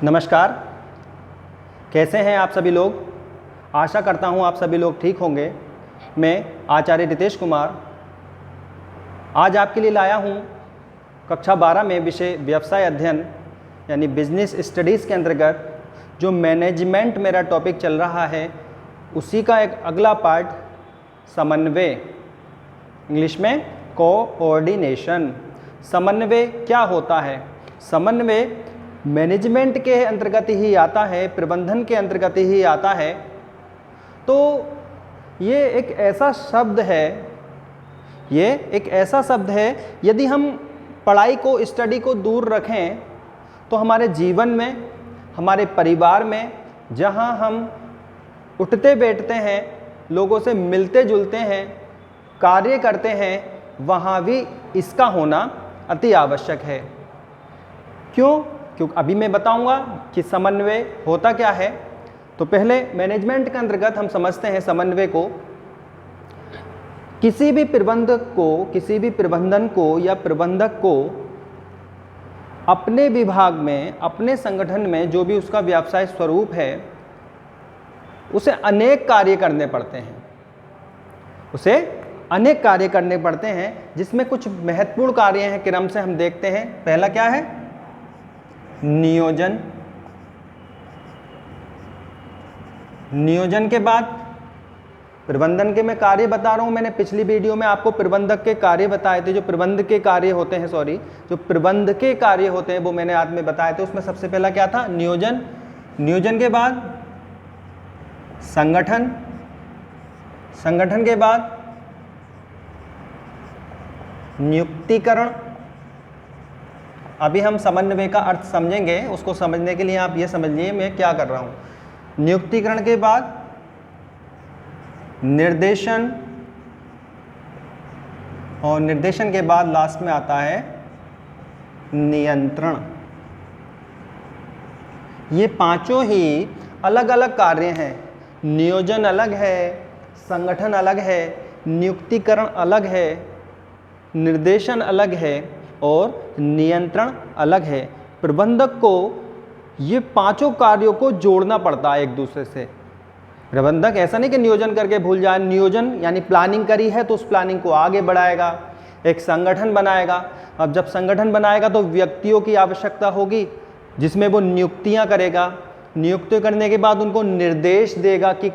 नमस्कार, कैसे हैं आप सभी लोग। आशा करता हूं आप सभी लोग ठीक होंगे। मैं आचार्य रितेश कुमार आज आपके लिए लाया हूं कक्षा 12 में विषय व्यवसाय अध्ययन यानी बिजनेस स्टडीज़ के अंतर्गत जो मैनेजमेंट मेरा टॉपिक चल रहा है उसी का एक अगला पार्ट समन्वय, इंग्लिश में कोऑर्डिनेशन। समन्वय क्या होता है? समन्वय मैनेजमेंट के अंतर्गत ही आता है, प्रबंधन के अंतर्गत ही आता है। तो ये एक ऐसा शब्द है, यदि हम पढ़ाई को, स्टडी को दूर रखें तो हमारे जीवन में, हमारे परिवार में, जहाँ हम उठते बैठते हैं, लोगों से मिलते जुलते हैं, कार्य करते हैं, वहाँ भी इसका होना अति आवश्यक है। क्यों? क्योंकि अभी मैं बताऊंगा कि समन्वय होता क्या है। तो पहले मैनेजमेंट के अंतर्गत हम समझते हैं समन्वय को। किसी भी प्रबंधन को या प्रबंधक को अपने विभाग में, अपने संगठन में जो भी उसका व्यवसाय स्वरूप है, उसे अनेक कार्य करने पड़ते हैं। जिसमें कुछ महत्वपूर्ण कार्य हैं, क्रम से हम देखते हैं। पहला क्या है? नियोजन के बाद प्रबंधन के मैं कार्य बता रहा हूं। मैंने पिछली वीडियो में आपको प्रबंधक के कार्य बताए थे, जो प्रबंध के कार्य होते हैं वो मैंने आज में बताए थे। उसमें सबसे पहला क्या था? नियोजन के बाद संगठन के बाद नियुक्तिकरण। अभी हम समन्वय का अर्थ समझेंगे। उसको समझने के लिए आप ये समझिए मैं क्या कर रहा हूँ। नियुक्तिकरण के बाद निर्देशन, और निर्देशन के बाद लास्ट में आता है नियंत्रण। ये पांचों ही अलग अलग कार्य हैं। नियोजन अलग है, संगठन अलग है, नियुक्तिकरण अलग है, निर्देशन अलग है और नियंत्रण अलग है। प्रबंधक को ये पांचों कार्यों को जोड़ना पड़ता है एक दूसरे से। प्रबंधक ऐसा नहीं कि नियोजन करके भूल जाए। नियोजन यानी प्लानिंग करी है तो उस प्लानिंग को आगे बढ़ाएगा, एक संगठन बनाएगा। अब जब संगठन बनाएगा तो व्यक्तियों की आवश्यकता होगी जिसमें वो नियुक्तियां करेगा। नियुक्ति करने के बाद उनको निर्देश देगा कि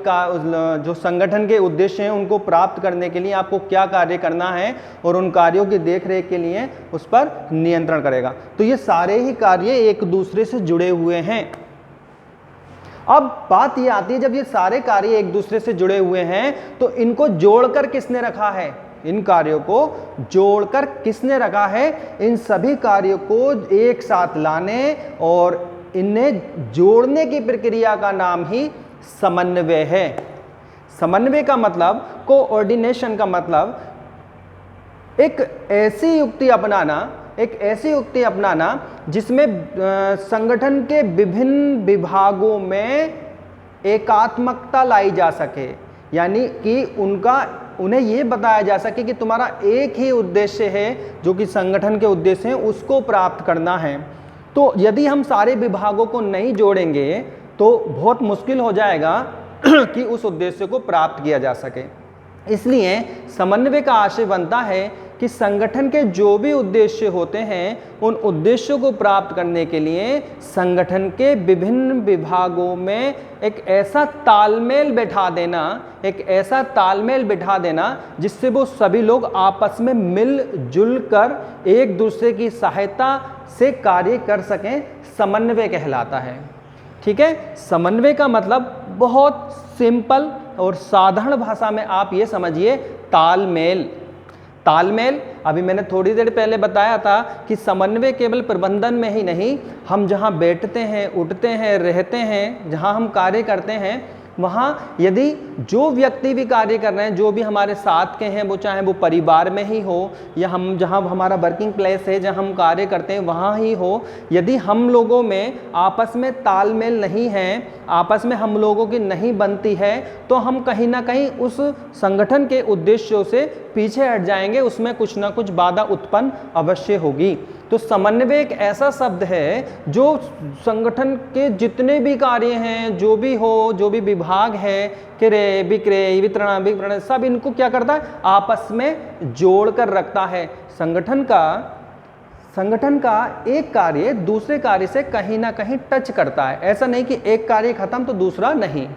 जो संगठन के उद्देश्य हैं उनको प्राप्त करने के लिए आपको क्या कार्य करना है, और उन कार्यों की देखरेख के लिए उस पर नियंत्रण करेगा। तो ये सारे ही कार्य एक दूसरे से जुड़े हुए हैं। अब बात ये आती है, जब ये सारे कार्य एक दूसरे से जुड़े हुए हैं तो इनको जोड़कर किसने रखा है? इन कार्यों को जोड़कर किसने रखा है? इन सभी कार्यों को एक साथ लाने और इन्हें जोड़ने की प्रक्रिया का नाम ही समन्वय है। समन्वय का मतलब, कोऑर्डिनेशन का मतलब एक ऐसी युक्ति अपनाना जिसमें संगठन के विभिन्न विभागों में एकात्मकता लाई जा सके। यानी कि उन्हें ये बताया जा सके कि तुम्हारा एक ही उद्देश्य है, जो कि संगठन के उद्देश्य हैं, उसको प्राप्त करना है। तो यदि हम सारे विभागों को नहीं जोड़ेंगे तो बहुत मुश्किल हो जाएगा कि उस उद्देश्य को प्राप्त किया जा सके। इसलिए समन्वय का आशय बनता है कि संगठन के जो भी उद्देश्य होते हैं उन उद्देश्यों को प्राप्त करने के लिए संगठन के विभिन्न विभागों में एक ऐसा तालमेल बिठा देना जिससे वो सभी लोग आपस में मिलजुल कर एक दूसरे की सहायता से कार्य कर सकें, समन्वय कहलाता है। ठीक है। समन्वय का मतलब बहुत सिंपल और साधारण भाषा में आप ये समझिए, तालमेल। अभी मैंने थोड़ी देर पहले बताया था कि समन्वय केवल प्रबंधन में ही नहीं, हम जहाँ बैठते हैं, उठते हैं, रहते हैं, जहाँ हम कार्य करते हैं, वहाँ यदि जो व्यक्ति भी कार्य कर रहे हैं, जो भी हमारे साथ के हैं, वो चाहे वो परिवार में ही हो या हम जहाँ हमारा वर्किंग प्लेस है, जहाँ हम कार्य करते हैं वहाँ ही हो, यदि हम लोगों में आपस में तालमेल नहीं है, आपस में हम लोगों की नहीं बनती है, तो हम कहीं ना कहीं उस संगठन के उद्देश्यों से पीछे हट जाएंगे, उसमें कुछ ना कुछ बाधा उत्पन्न अवश्य होगी। तो समन्वय एक ऐसा शब्द है जो संगठन के जितने भी कार्य हैं, जो भी हो, जो भी विभाग है, क्रय विक्रय वितरण सब इनको क्या करता है, आपस में जोड़ कर रखता है। संगठन का एक कार्य दूसरे कार्य से कहीं ना कहीं टच करता है। ऐसा नहीं कि एक कार्य खत्म तो दूसरा नहीं।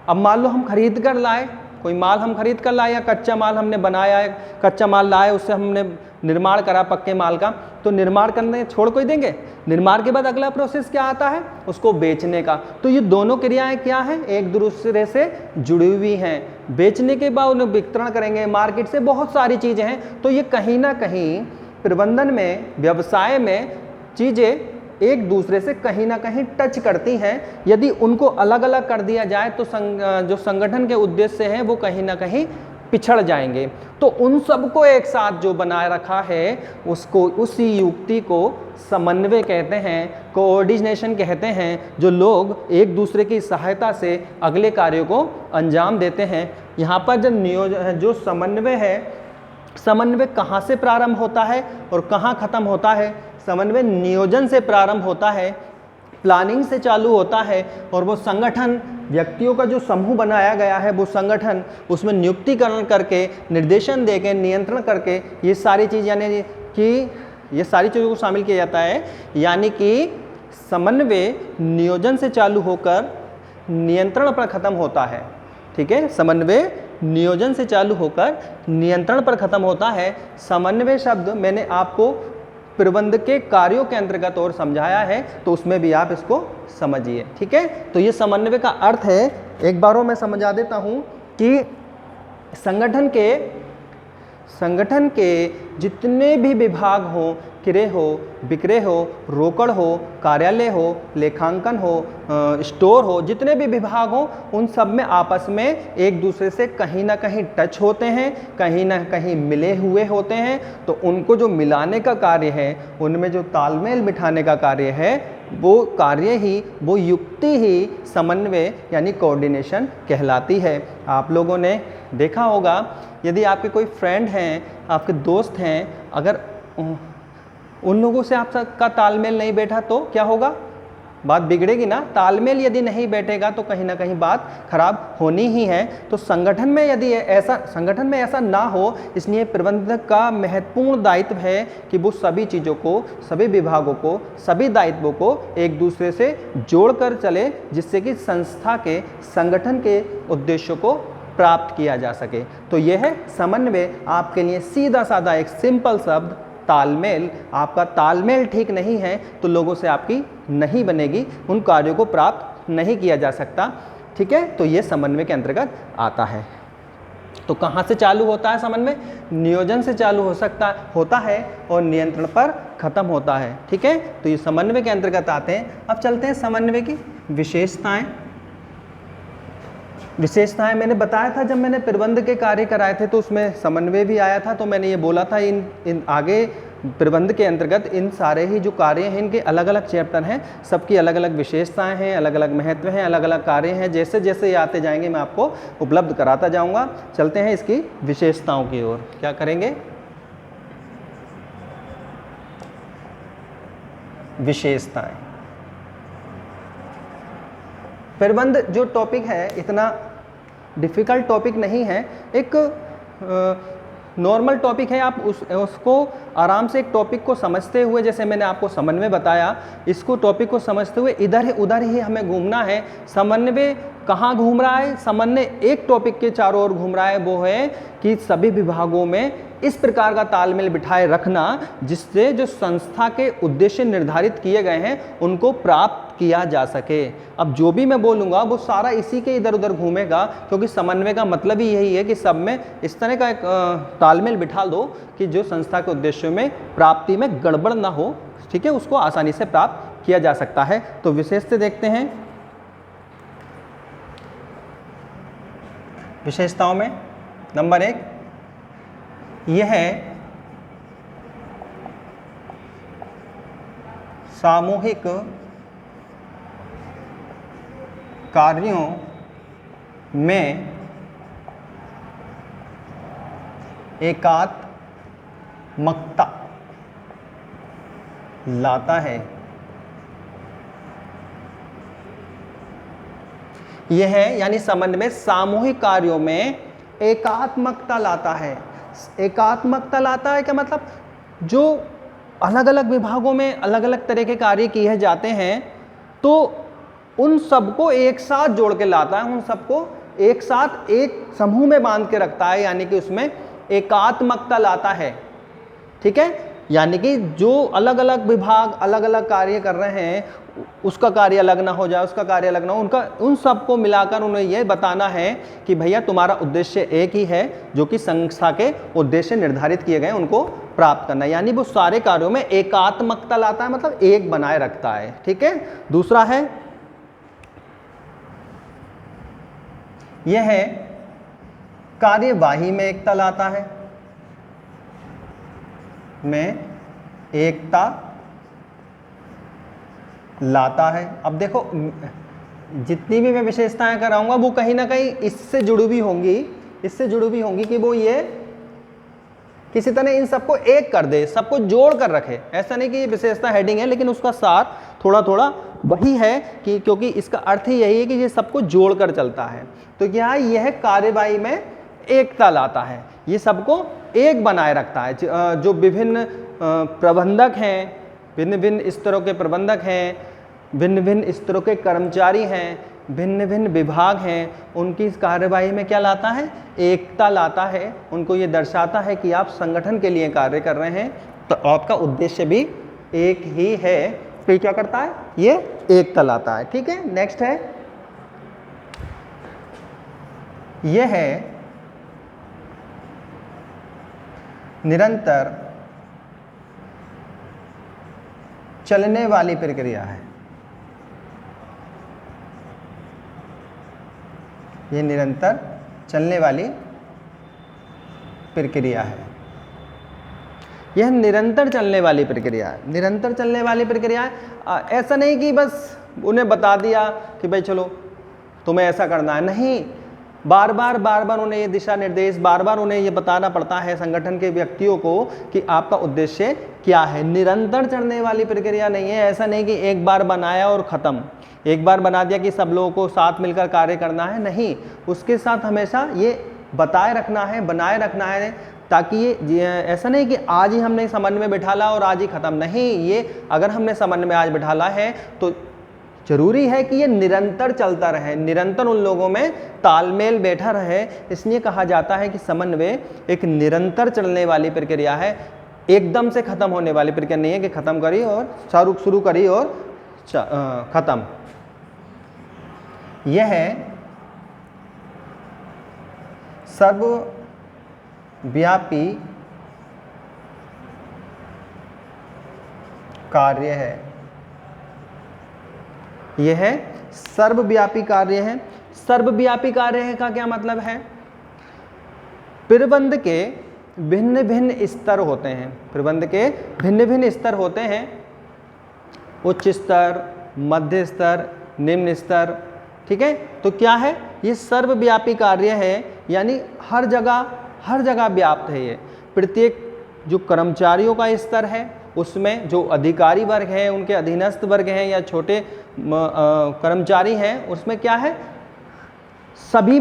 अब मान लो हम खरीद कर लाए, कोई माल हम खरीद कर लाए या कच्चा माल हमने बनाया है, कच्चा माल लाए, उससे हमने निर्माण करा पक्के माल का, तो निर्माण करने छोड़ कोई देंगे? निर्माण के बाद अगला प्रोसेस क्या आता है, उसको बेचने का। तो ये दोनों क्रियाएं क्या हैं, एक दूसरे से जुड़ी हुई हैं। बेचने के बाद उन्हें वितरण करेंगे, मार्केट से बहुत सारी चीज़ें हैं। तो ये कहीं ना कहीं प्रबंधन में, व्यवसाय में चीज़ें एक दूसरे से कहीं ना कहीं टच करती हैं। यदि उनको अलग अलग कर दिया जाए तो जो संगठन के उद्देश्य हैं वो कहीं ना कहीं पिछड़ जाएंगे। तो उन सबको एक साथ जो बनाए रखा है उसको, उसी युक्ति को समन्वय कहते हैं, कोऑर्डिनेशन कहते हैं, जो लोग एक दूसरे की सहायता से अगले कार्यों को अंजाम देते हैं। यहाँ पर जो समन्वय है, समन्वय कहाँ से प्रारंभ होता है और कहाँ खत्म होता है? समन्वय नियोजन से प्रारंभ होता है, प्लानिंग से चालू होता है, और वो संगठन, व्यक्तियों का जो समूह बनाया गया है वो संगठन, उसमें नियुक्तिकरण करके, निर्देशन देके, नियंत्रण करके, ये सारी चीज़ यानी कि ये सारी चीज़ों को शामिल किया जाता है। यानी कि समन्वय नियोजन से चालू होकर नियंत्रण पर खत्म होता है। ठीक है, समन्वय नियोजन से चालू होकर नियंत्रण पर खत्म होता है। समन्वय शब्द मैंने आपको प्रबंध के कार्यों के अंतर्गत और समझाया है, तो उसमें भी आप इसको समझिए। ठीक है, तो ये समन्वय का अर्थ है। एक बार और मैं समझा देता हूँ कि संगठन के जितने भी विभाग हो, क्रय हो, विक्रय हो, रोकड़ हो, कार्यालय हो, लेखांकन हो, स्टोर हो, जितने भी विभाग हो, उन सब में आपस में एक दूसरे से कहीं ना कहीं टच होते हैं, कहीं ना कहीं मिले हुए होते हैं। तो उनको जो मिलाने का कार्य है, उनमें जो तालमेल बिठाने का कार्य है, वो कार्य ही, वो युक्ति ही समन्वय यानी कोऑर्डिनेशन कहलाती है। आप लोगों ने देखा होगा, यदि आपके कोई फ्रेंड हैं, आपके दोस्त हैं, अगर उन लोगों से आपका तालमेल नहीं बैठा तो क्या होगा, बात बिगड़ेगी ना। तालमेल यदि नहीं बैठेगा तो कहीं ना कहीं बात खराब होनी ही है। तो संगठन में यदि ऐसा ना हो, इसलिए प्रबंधक का महत्वपूर्ण दायित्व है कि वो सभी चीज़ों को, सभी विभागों को, सभी दायित्वों को एक दूसरे से जोड़कर चले, जिससे कि संस्था के, संगठन के उद्देश्यों को प्राप्त किया जा सके। तो यह है समन्वय। आपके लिए सीधा साधा एक सिंपल शब्द तालमेल। आपका तालमेल ठीक नहीं है तो लोगों से आपकी नहीं बनेगी, उन कार्यों को प्राप्त नहीं किया जा सकता। ठीक है, तो ये समन्वय के अंतर्गत आता है। तो कहाँ से चालू होता है समन्वय? नियोजन से चालू होता है और नियंत्रण पर खत्म होता है। ठीक है, तो ये समन्वय के अंतर्गत आते हैं। अब चलते हैं समन्वय की विशेषताएं मैंने बताया था, जब मैंने प्रबंध के कार्य कराए थे तो उसमें समन्वय भी आया था। तो मैंने ये बोला था इन आगे प्रबंध के अंतर्गत इन सारे ही जो कार्य हैं, इनके अलग अलग चैप्टर हैं, सबकी अलग अलग विशेषताएं हैं, अलग अलग महत्व हैं, अलग अलग कार्य हैं। जैसे जैसे ये आते जाएंगे मैं आपको उपलब्ध कराता जाऊंगा। चलते हैं इसकी विशेषताओं की ओर। क्या करेंगे? विशेषताएं। प्रबंध जो टॉपिक है इतना डिफ़िकल्ट टॉपिक नहीं है, एक नॉर्मल टॉपिक है। आप उसको आराम से एक टॉपिक को समझते हुए, जैसे मैंने आपको समन्वय बताया, इसको टॉपिक को समझते हुए इधर उधर ही हमें घूमना है। समन्वय कहाँ घूम रहा है? समन्वय एक टॉपिक के चारों ओर घूम रहा है, वो है कि सभी विभागों में इस प्रकार का तालमेल बिठाए रखना जिससे जो संस्था के उद्देश्य निर्धारित किए गए हैं उनको प्राप्त किया जा सके। अब जो भी मैं बोलूँगा वो सारा इसी के इधर उधर घूमेगा, क्योंकि समन्वय का मतलब ही यही है कि सब में इस तरह का एक तालमेल बिठा दो कि जो संस्था के उद्देश्यों में प्राप्ति में गड़बड़ ना हो। ठीक है, उसको आसानी से प्राप्त किया जा सकता है। तो विशेषता देखते हैं। विशेषताओं में नंबर 1 यह है सामूहिक कार्यों में एकात्मकता। लाता है। यह है यानी समन्वय सामूहिक कार्यों में एकात्मकता लाता है। एकात्मकता लाता है क्या मतलब, जो अलग अलग विभागों में अलग अलग तरह के कार्य किए जाते हैं तो उन सबको एक साथ जोड़ के लाता है, उन सबको एक साथ एक समूह में बांध के रखता है, यानी कि उसमें एकात्मकता लाता है। ठीक है, यानी कि जो अलग अलग विभाग अलग अलग कार्य कर रहे हैं, उसका कार्य अलग ना हो जाए, उसका कार्य अलग ना हो, उनका उन सबको मिलाकर उन्हें यह बताना है कि भैया तुम्हारा उद्देश्य एक ही है, जो कि संस्था के उद्देश्य निर्धारित किए गए उनको प्राप्त करना है। यानी वो सारे कार्यों में एकात्मकता लाता है, मतलब एक बनाए रखता है। ठीक है, दूसरा है, यह है कार्यवाही में एकता लाता है, में एकता लाता है। अब देखो जितनी भी मैं विशेषताएं कराऊंगा वो कहीं ना कहीं इससे जुड़ी हुई होंगी कि वो ये किसी तरह इन सबको एक कर दे, सबको जोड़ कर रखे। ऐसा नहीं कि ये विशेषता हेडिंग है, लेकिन उसका सार थोड़ा थोड़ा वही है कि क्योंकि इसका अर्थ ही यही है कि ये सबको जोड़कर चलता है। तो क्या यह कार्यवाही में एकता लाता है, ये सबको एक बनाए रखता है। जो विभिन्न प्रबंधक हैं, भिन्न भिन्न स्तरों के प्रबंधक हैं, भिन्न भिन्न स्तरों के कर्मचारी हैं, भिन्न भिन्न विभाग हैं, उनकी इस कार्यवाही में क्या लाता है, एकता लाता है। उनको ये दर्शाता है कि आप संगठन के लिए कार्य कर रहे हैं, तो आपका उद्देश्य भी एक ही है। तो क्या करता है, ये एकता लाता है। ठीक है, नेक्स्ट है, यह है निरंतर चलने वाली प्रक्रिया है। ये निरंतर चलने वाली प्रक्रिया है। यह निरंतर चलने वाली प्रक्रिया है। निरंतर चलने वाली प्रक्रिया है, ऐसा नहीं कि बस उन्हें बता दिया कि भाई चलो तुम्हें ऐसा करना है, नहीं, बार बार उन्हें ये दिशा निर्देश, बार बार उन्हें ये बताना पड़ता है संगठन के व्यक्तियों को कि आपका उद्देश्य क्या है। निरंतर चलने वाली प्रक्रिया नहीं है। ऐसा नहीं कि एक बार बनाया और ख़त्म, एक बार बना दिया कि सब लोगों को साथ मिलकर कार्य करना है, नहीं, उसके साथ हमेशा ये बताए रखना है, बनाए रखना है, ताकि ये ऐसा नहीं कि आज ही हमने समन्वय बिठाला और आज ही ख़त्म। नहीं, ये अगर हमने समन्वय आज बिठाला है तो जरूरी है कि ये निरंतर चलता रहे, निरंतर उन लोगों में तालमेल बैठा रहे। इसलिए कहा जाता है कि समन्वय एक निरंतर चलने वाली प्रक्रिया है, एकदम से खत्म होने वाली प्रक्रिया नहीं है कि खत्म करी और शुरू करी और खत्म। यह है सर्वव्यापी कार्य है। यह है सर्वव्यापी कार्य है। सर्वव्यापी कार्य है का क्या मतलब है, प्रबंध के भिन्न भिन्न स्तर होते हैं, प्रबंध के भिन्न भिन्न स्तर होते हैं, उच्च स्तर, मध्य स्तर, निम्न स्तर। ठीक है, तो क्या है, ये सर्वव्यापी कार्य है, यानी हर जगह व्याप्त है। ये प्रत्येक जो कर्मचारियों का स्तर है उसमें जो अधिकारी वर्ग है, उनके अधीनस्थ वर्ग हैं या छोटे कर्मचारी हैं, उसमें क्या है, सभी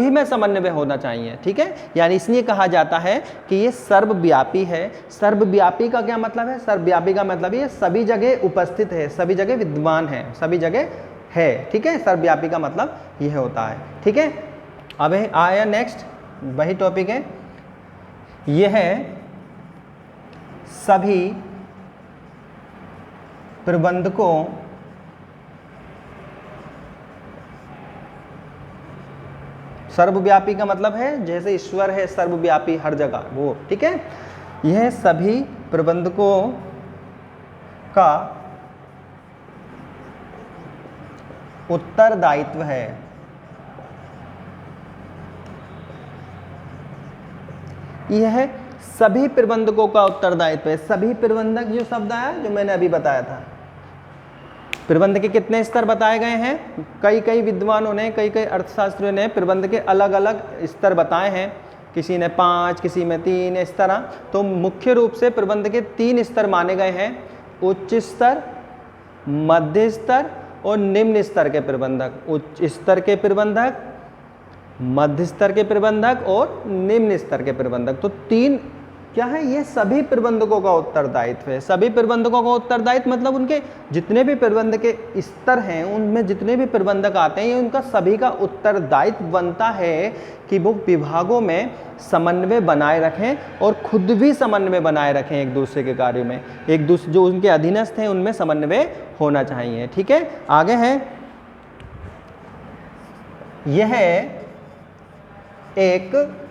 में समन्वय होना चाहिए। ठीक है, यानी इसलिए कहा जाता है कि ये सर्वव्यापी है। सर्वव्यापी का क्या मतलब है, सर्वव्यापी का मतलब ये सभी जगह उपस्थित है, सभी जगह विद्यमान है, सभी जगह है। ठीक है, सर्वव्यापी का मतलब यह होता है। ठीक है, अब आया नेक्स्ट, वही टॉपिक है, यह है सभी प्रबंधकों सर्वव्यापी का मतलब है जैसे ईश्वर है सर्वव्यापी हर जगह, वो। ठीक है, यह सभी प्रबंधकों का उत्तरदायित्व है। यह सभी प्रबंधकों का उत्तरदायित्व है। सभी प्रबंधक जो शब्द आया, जो मैंने अभी बताया था, प्रबंध के कितने स्तर बताए गए हैं, कई विद्वानों ने, कई अर्थशास्त्रियों ने प्रबंध के अलग अलग स्तर बताए हैं, किसी ने 5, किसी में 3, इस तरह। तो मुख्य रूप से प्रबंध के 3 स्तर माने गए हैं। उच्च स्तर, मध्य स्तर और निम्न स्तर के प्रबंधक। उच्च स्तर के प्रबंधक, मध्य स्तर के प्रबंधक और निम्न स्तर के प्रबंधक। तो तीन क्या है, ये सभी प्रबंधकों का उत्तरदायित्व है। सभी प्रबंधकों का उत्तरदायित्व मतलब उनके जितने भी प्रबंध के स्तर हैं, उनमें जितने भी प्रबंधक आते हैं, ये उनका सभी का उत्तरदायित्व बनता है कि वो विभागों में समन्वय बनाए रखें और खुद भी समन्वय बनाए रखें एक दूसरे के कार्यों में। एक दूसरे जो उनके अधीनस्थ हैं उनमें समन्वय होना चाहिए। ठीक है, आगे है, यह एक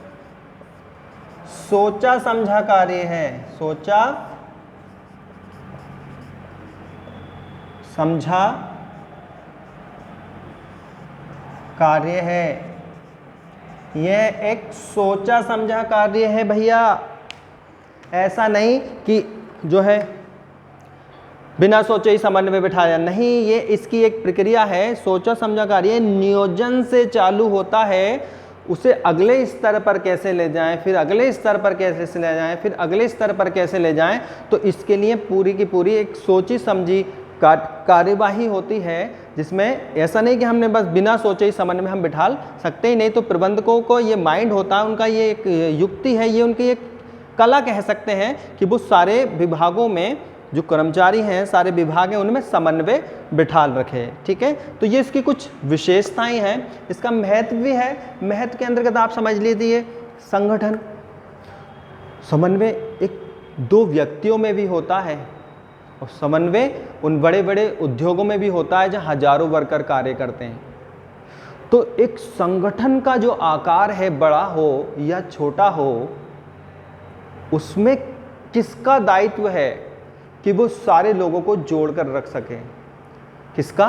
सोचा समझा कार्य है। सोचा समझा कार्य है। यह एक सोचा समझा कार्य है भैया। ऐसा नहीं कि जो है बिना सोचे ही समन्वय बिठाया, नहीं, ये इसकी एक प्रक्रिया है। सोचा समझा कार्य नियोजन से चालू होता है, उसे अगले स्तर पर कैसे ले जाएं, फिर अगले स्तर पर कैसे ले जाएं, फिर अगले स्तर पर कैसे ले जाएं। तो इसके लिए पूरी की पूरी एक सोची समझी कार्यवाही होती है, जिसमें ऐसा नहीं कि हमने बस बिना सोचे ही समन्वय हम बिठा सकते ही नहीं। तो प्रबंधकों को ये माइंड होता है, उनका ये एक युक्ति है, ये उनकी एक कला कह सकते हैं कि वो सारे विभागों में जो कर्मचारी हैं, सारे विभाग हैं, उनमें समन्वय बिठाल रखे। ठीक है, तो ये इसकी कुछ विशेषताएं हैं। इसका महत्व भी है। महत्व के अंतर्गत आप समझ लीजिए, संगठन समन्वय एक दो व्यक्तियों में भी होता है और समन्वय उन बड़े बड़े उद्योगों में भी होता है जहां हजारों वर्कर कार्य करते हैं। तो एक संगठन का जो आकार है, बड़ा हो या छोटा हो, उसमें किसका दायित्व है कि वो सारे लोगों को जोड़कर रख सके। किसका,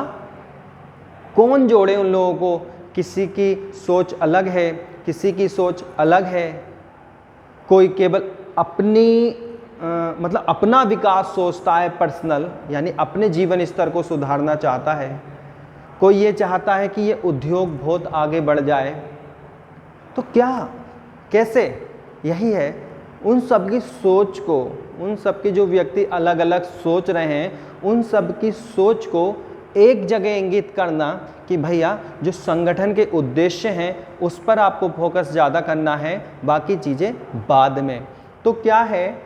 कौन जोड़े उन लोगों को। किसी की सोच अलग है, किसी की सोच अलग है। कोई केवल अपनी मतलब अपना विकास सोचता है, पर्सनल, यानी अपने जीवन स्तर को सुधारना चाहता है। कोई ये चाहता है कि ये उद्योग बहुत आगे बढ़ जाए। तो क्या, कैसे, यही है उन सब की सोच को, उन सब के जो व्यक्ति अलग अलग सोच रहे हैं, उन सब की सोच को एक जगह इंगित करना कि भैया जो संगठन के उद्देश्य हैं उस पर आपको फोकस ज़्यादा करना है, बाकी चीज़ें बाद में। तो क्या है,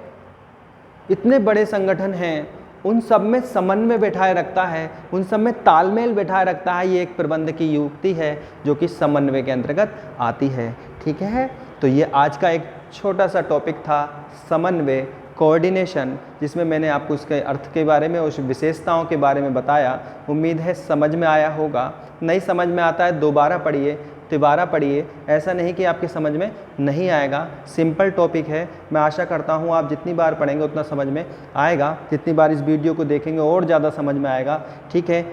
इतने बड़े संगठन हैं, उन सब में समन्वय बैठाए रखता है, उन सब में तालमेल बैठाए रखता है। ये एक प्रबंध की युक्ति है जो कि समन्वय के अंतर्गत आती है। ठीक है, तो ये आज का एक छोटा सा टॉपिक था, समन्वय, कोऑर्डिनेशन, जिसमें मैंने आपको उसके अर्थ के बारे में, उस विशेषताओं के बारे में बताया। उम्मीद है समझ में आया होगा। नहीं समझ में आता है दोबारा पढ़िए, तिबारा पढ़िए, ऐसा नहीं कि आपके समझ में नहीं आएगा। सिंपल टॉपिक है, मैं आशा करता हूँ आप जितनी बार पढ़ेंगे उतना समझ में आएगा, जितनी बार इस वीडियो को देखेंगे और ज़्यादा समझ में आएगा। ठीक है,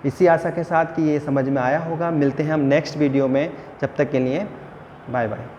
इसी आशा के साथ कि ये समझ में आया होगा। मिलते हैं हम नेक्स्ट वीडियो में, जब तक के लिए बाय बाय।